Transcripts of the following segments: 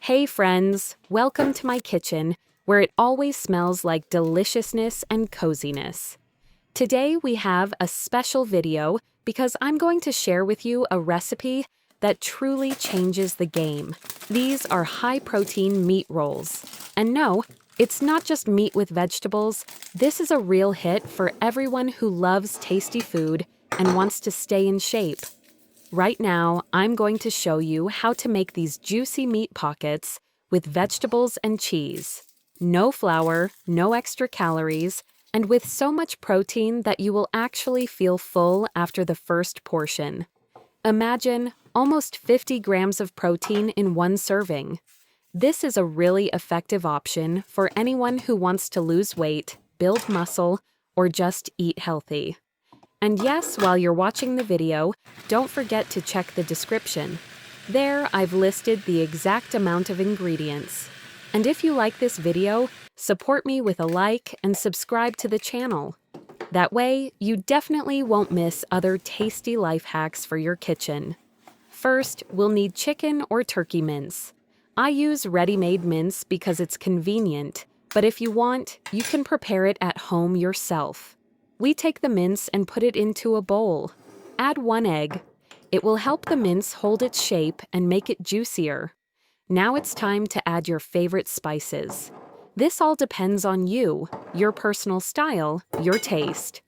Hey friends, welcome to my kitchen, where it always smells like deliciousness and coziness. Today we have a special video because I'm going to share with you a recipe that truly changes the game. These are high-protein meat rolls. And no, it's not just meat with vegetables. This is a real hit for everyone who loves tasty food and wants to stay in shape. Right now, I'm going to show you how to make these juicy meat pockets with vegetables and cheese. No flour, no extra calories, and with so much protein that you will actually feel full after the first portion. Imagine almost 50 grams of protein in one serving. This is a really effective option for anyone who wants to lose weight, build muscle, or just eat healthy. And yes, while you're watching the video, don't forget to check the description. There, I've listed the exact amount of ingredients. And if you like this video, support me with a like and subscribe to the channel. That way, you definitely won't miss other tasty life hacks for your kitchen. First, we'll need chicken or turkey mince. I use ready-made mince because it's convenient, but if you want, you can prepare it at home yourself. We take the mince and put it into a bowl. Add 1 egg. It will help the mince hold its shape and make it juicier. Now it's time to add your favorite spices. This all depends on you, your personal style, your taste.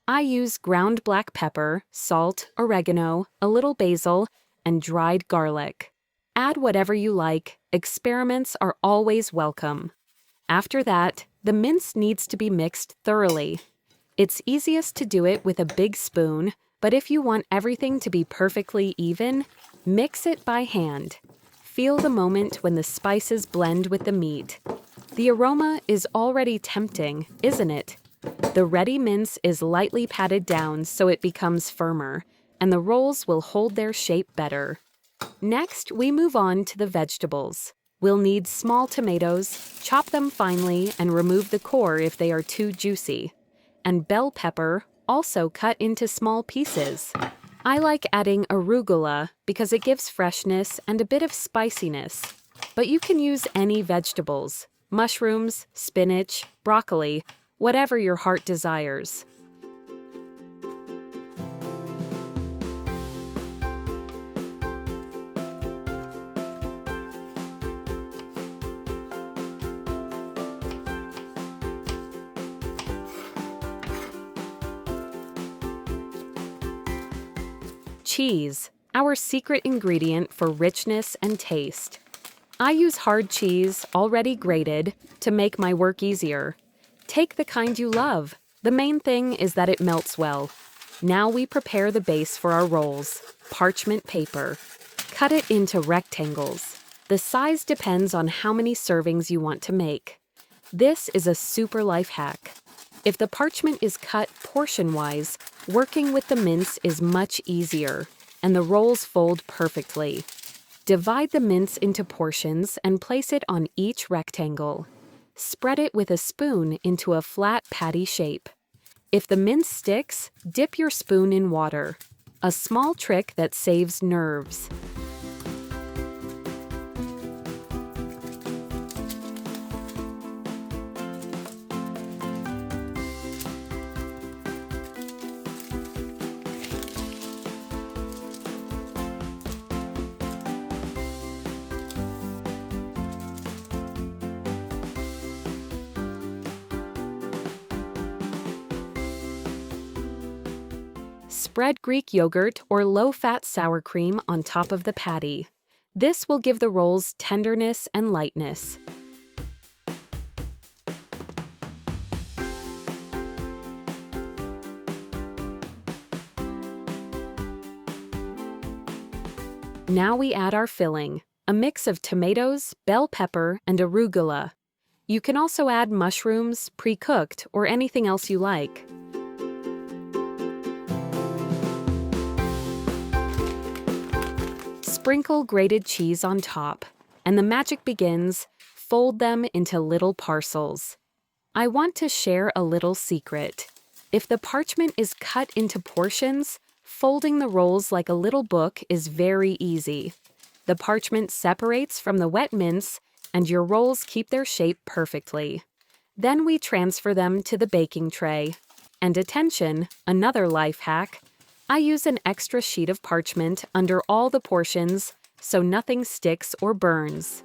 I use ground black pepper, salt, oregano, a little basil, and dried garlic. Add whatever you like. Experiments are always welcome. After that, the mince needs to be mixed thoroughly. It's easiest to do it with a big spoon, but if you want everything to be perfectly even, mix it by hand. Feel the moment when the spices blend with the meat. The aroma is already tempting, isn't it? The ready mince is lightly patted down so it becomes firmer, and the rolls will hold their shape better. Next, we move on to the vegetables. We'll need small tomatoes, chop them finely, and remove the core if they are too juicy. And bell pepper, also cut into small pieces. I like adding arugula because it gives freshness and a bit of spiciness. But you can use any vegetables, mushrooms, spinach, broccoli, whatever your heart desires. Cheese, our secret ingredient for richness and taste. I use hard cheese, already grated, to make my work easier. Take the kind you love. The main thing is that it melts well. Now we prepare the base for our rolls, parchment paper. Cut it into rectangles. The size depends on how many servings you want to make. This is a super life hack. If the parchment is cut portion-wise, working with the mince is much easier, and the rolls fold perfectly. Divide the mince into portions and place it on each rectangle. Spread it with a spoon into a flat patty shape. If the mince sticks, dip your spoon in water. A small trick that saves nerves. Spread Greek yogurt or low-fat sour cream on top of the patty. This will give the rolls tenderness and lightness. Now we add our filling, a mix of tomatoes, bell pepper, and arugula. You can also add mushrooms, pre-cooked, or anything else you like. Sprinkle grated cheese on top, and the magic begins. Fold them into little parcels. I want to share a little secret. If the parchment is cut into portions, folding the rolls like a little book is very easy. The parchment separates from the wet mince, and your rolls keep their shape perfectly. Then we transfer them to the baking tray. And attention, another life hack. I use an extra sheet of parchment under all the portions so nothing sticks or burns.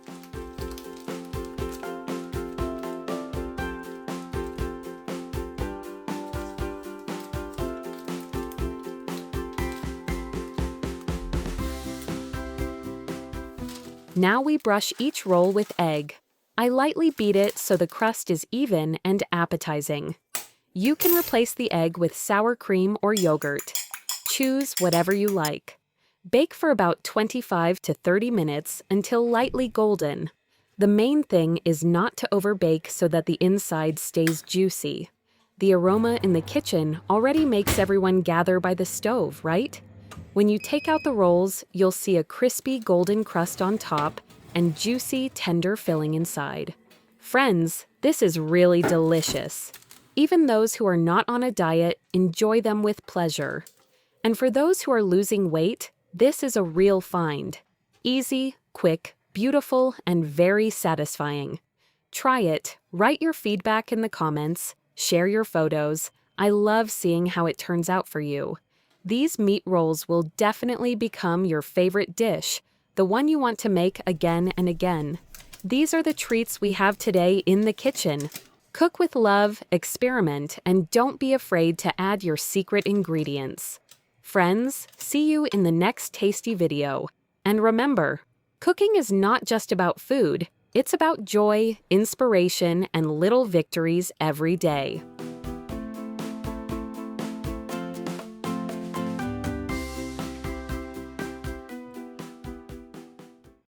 Now we brush each roll with egg. I lightly beat it so the crust is even and appetizing. You can replace the egg with sour cream or yogurt. Choose whatever you like. Bake for about 25 to 30 minutes until lightly golden. The main thing is not to overbake so that the inside stays juicy. The aroma in the kitchen already makes everyone gather by the stove, right? When you take out the rolls, you'll see a crispy golden crust on top and juicy, tender filling inside. Friends, this is really delicious. Even those who are not on a diet enjoy them with pleasure. And for those who are losing weight, this is a real find. Easy, quick, beautiful, and very satisfying. Try it, write your feedback in the comments, share your photos. I love seeing how it turns out for you. These meat rolls will definitely become your favorite dish, the one you want to make again and again. These are the treats we have today in the kitchen. Cook with love, experiment, and don't be afraid to add your secret ingredients. Friends, see you in the next tasty video. And remember, cooking is not just about food, it's about joy, inspiration, and little victories every day.